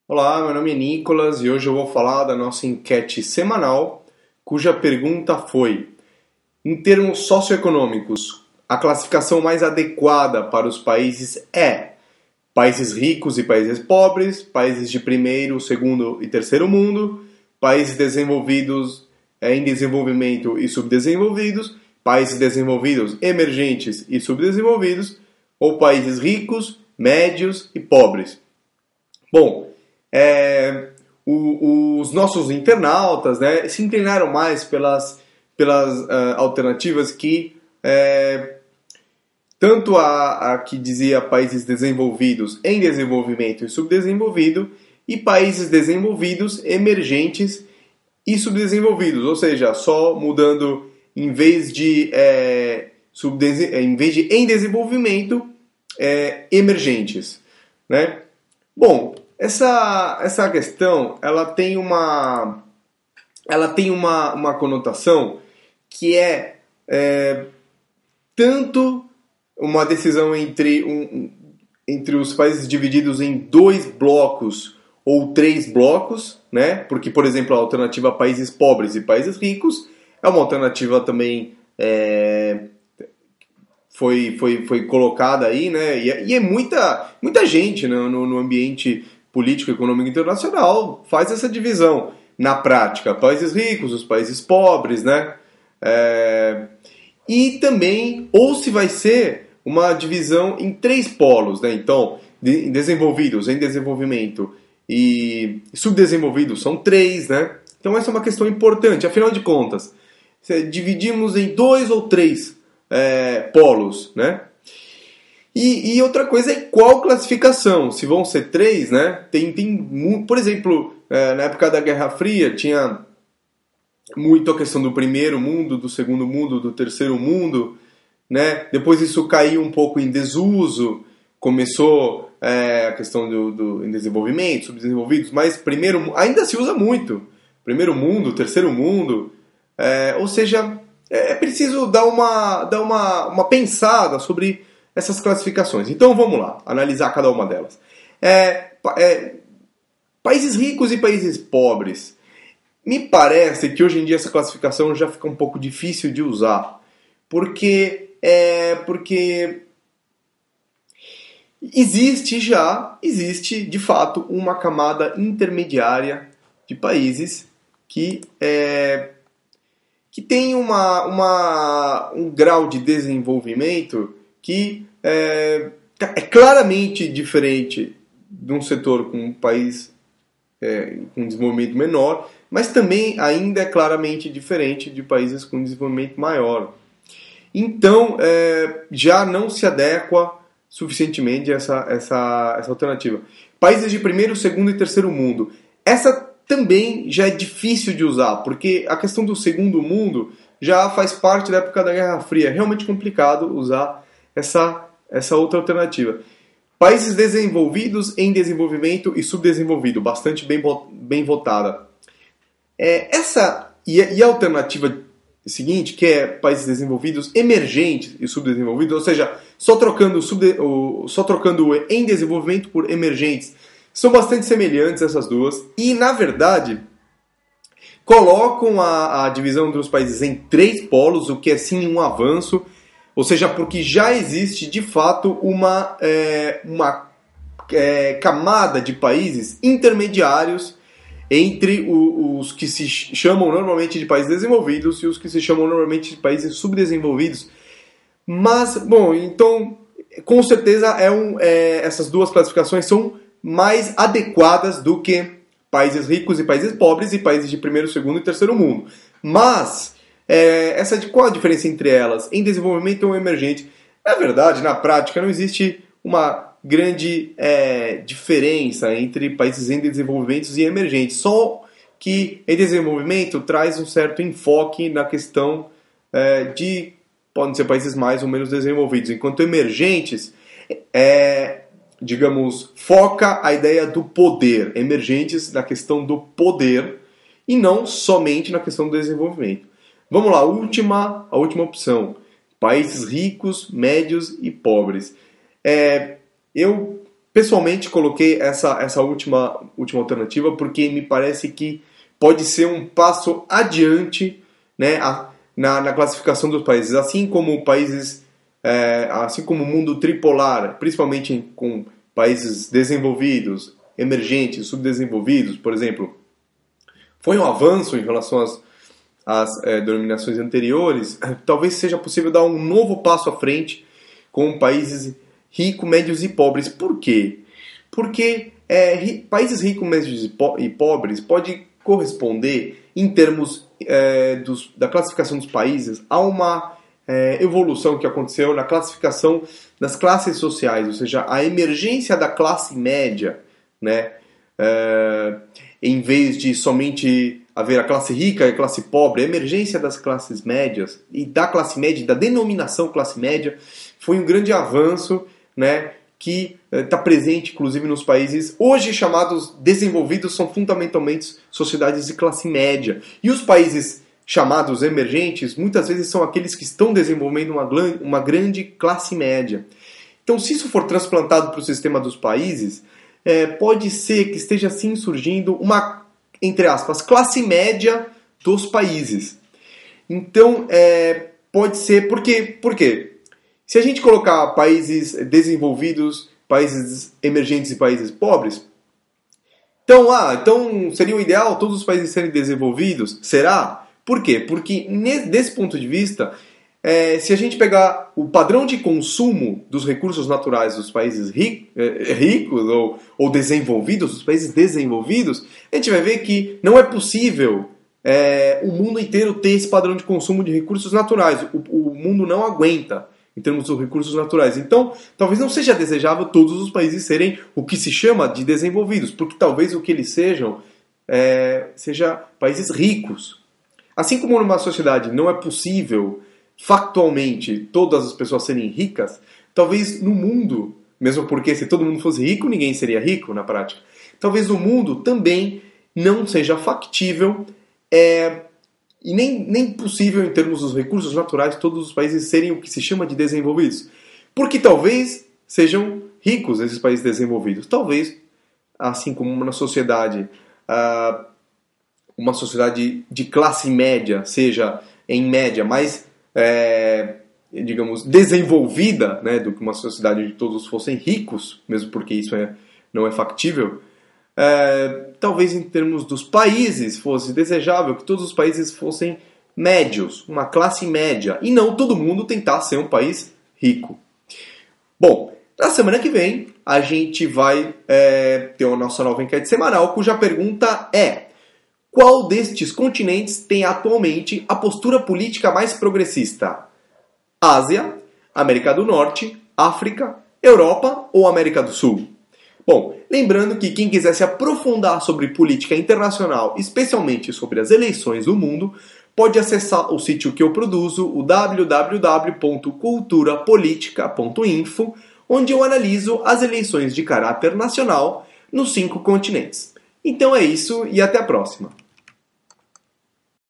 Olá, meu nome é Nicolas e hoje eu vou falar da nossa enquete semanal, cuja pergunta foi: em termos socioeconômicos, a classificação mais adequada para os países é países ricos e países pobres, países de primeiro, segundo e terceiro mundo, países desenvolvidos, em desenvolvimento e subdesenvolvidos, países desenvolvidos, emergentes e subdesenvolvidos, ou países ricos, médios e pobres? Bom, é, os nossos internautas, né, se inclinaram mais pelas alternativas que tanto a que dizia países desenvolvidos em desenvolvimento e subdesenvolvido e países desenvolvidos, emergentes e subdesenvolvidos, ou seja, só mudando em vez de em desenvolvimento, emergentes, né? Bom, essa questão ela tem uma conotação que é tanto uma decisão entre os países divididos em dois blocos ou três blocos, né? Porque, por exemplo, a alternativa países pobres e países ricos é uma alternativa também foi colocada aí, né? E é muita gente, né, no ambiente político e econômico internacional faz essa divisão na prática. Países ricos, os países pobres, né? E também, ou se vai ser uma divisão em três polos, né? Então, desenvolvidos, em desenvolvimento e subdesenvolvidos são três, né? Então essa é uma questão importante. Afinal de contas, dividimos em dois ou três polos, né? E outra coisa é qual classificação. Se vão ser três, né? Por exemplo, na época da Guerra Fria tinha muito a questão do primeiro mundo, do segundo mundo, do terceiro mundo, né? Depois isso caiu um pouco em desuso, começou a questão do em desenvolvimento, subdesenvolvidos, mas primeiro ainda se usa muito. Primeiro mundo, terceiro mundo, ou seja, é preciso dar uma pensada sobre essas classificações. Então vamos lá, analisar cada uma delas. Países ricos e países pobres. Me parece que hoje em dia essa classificação já fica um pouco difícil de usar, porque existe de fato uma camada intermediária de países que tem um grau de desenvolvimento que é claramente diferente de um setor com um país com desenvolvimento menor, mas também ainda é claramente diferente de países com desenvolvimento maior. Então, já não se adequa suficientemente essa alternativa. Países de primeiro, segundo e terceiro mundo. Essa também já é difícil de usar, porque a questão do segundo mundo já faz parte da época da Guerra Fria. É realmente complicado usar essa outra alternativa. Países desenvolvidos, em desenvolvimento e subdesenvolvido. Bastante bem votada. E a alternativa seguinte, que é países desenvolvidos, emergentes e subdesenvolvidos, ou seja, só trocando em desenvolvimento por emergentes, são bastante semelhantes essas duas e, na verdade, colocam a divisão dos países em três polos, o que é sim um avanço, ou seja, porque já existe de fato uma camada de países intermediários entre os que se chamam normalmente de países desenvolvidos e os que se chamam normalmente de países subdesenvolvidos. Mas, bom, então, com certeza essas duas classificações são mais adequadas do que países ricos e países pobres e países de primeiro, segundo e terceiro mundo. Mas, qual a diferença entre elas? Em desenvolvimento ou emergente? Na verdade, na prática, não existe uma grande diferença entre países em desenvolvimento e emergentes. Só que em desenvolvimento traz um certo enfoque na questão podem ser países mais ou menos desenvolvidos, enquanto emergentes, digamos, foca a ideia do poder. Emergentes na questão do poder e não somente na questão do desenvolvimento. Vamos lá, a última países ricos, médios e pobres. Eu pessoalmente coloquei essa última alternativa porque me parece que pode ser um passo adiante, né, na classificação dos países. Assim como assim como o mundo tripolar, principalmente com países desenvolvidos, emergentes, subdesenvolvidos, por exemplo, foi um avanço em relação às denominações anteriores, talvez seja possível dar um novo passo à frente com países ricos, médios e pobres. Por quê? Porque países ricos, médios e pobres pode corresponder, em termos da classificação dos países, a uma evolução que aconteceu na classificação das classes sociais, ou seja, a emergência da classe média, né? Em vez de somente haver a classe rica e a classe pobre, a emergência das classes médias e da classe média, da denominação classe média, foi um grande avanço, né, que está presente, inclusive, nos países hoje chamados desenvolvidos, são fundamentalmente sociedades de classe média. E os países chamados emergentes, muitas vezes são aqueles que estão desenvolvendo uma grande classe média. Então, se isso for transplantado para o sistema dos países, pode ser que esteja assim surgindo uma, entre aspas, classe média dos países. Então, pode ser... Por quê? Se a gente colocar países desenvolvidos, países emergentes e países pobres, então seria o ideal todos os países serem desenvolvidos? Será? Por quê? Porque, desse ponto de vista, se a gente pegar o padrão de consumo dos recursos naturais dos países ricos ou desenvolvidos, dos países desenvolvidos, a gente vai ver que não é possível o mundo inteiro ter esse padrão de consumo de recursos naturais. O mundo não aguenta em termos dos recursos naturais. Então, talvez não seja desejável todos os países serem o que se chama de desenvolvidos, porque talvez o que eles sejam seja países ricos. Assim como numa sociedade não é possível, factualmente, todas as pessoas serem ricas, talvez no mundo, mesmo porque se todo mundo fosse rico, ninguém seria rico na prática, talvez no mundo também não seja factível e nem possível, em termos dos recursos naturais, todos os países serem o que se chama de desenvolvidos. Porque talvez sejam ricos esses países desenvolvidos. Talvez, assim como uma sociedade de classe média seja, em média, mais, digamos, desenvolvida, né, do que uma sociedade onde todos fossem ricos, mesmo porque isso não é factível, talvez em termos dos países fosse desejável que todos os países fossem médios, uma classe média, e não todo mundo tentar ser um país rico. Bom, na semana que vem a gente vai ter a nossa nova enquete semanal, cuja pergunta é: qual destes continentes tem atualmente a postura política mais progressista? Ásia, América do Norte, África, Europa ou América do Sul? Bom, lembrando que quem quiser se aprofundar sobre política internacional, especialmente sobre as eleições do mundo, pode acessar o sítio que eu produzo, o www.culturapolitica.info, onde eu analiso as eleições de caráter nacional nos 5 continentes. Então é isso e até a próxima!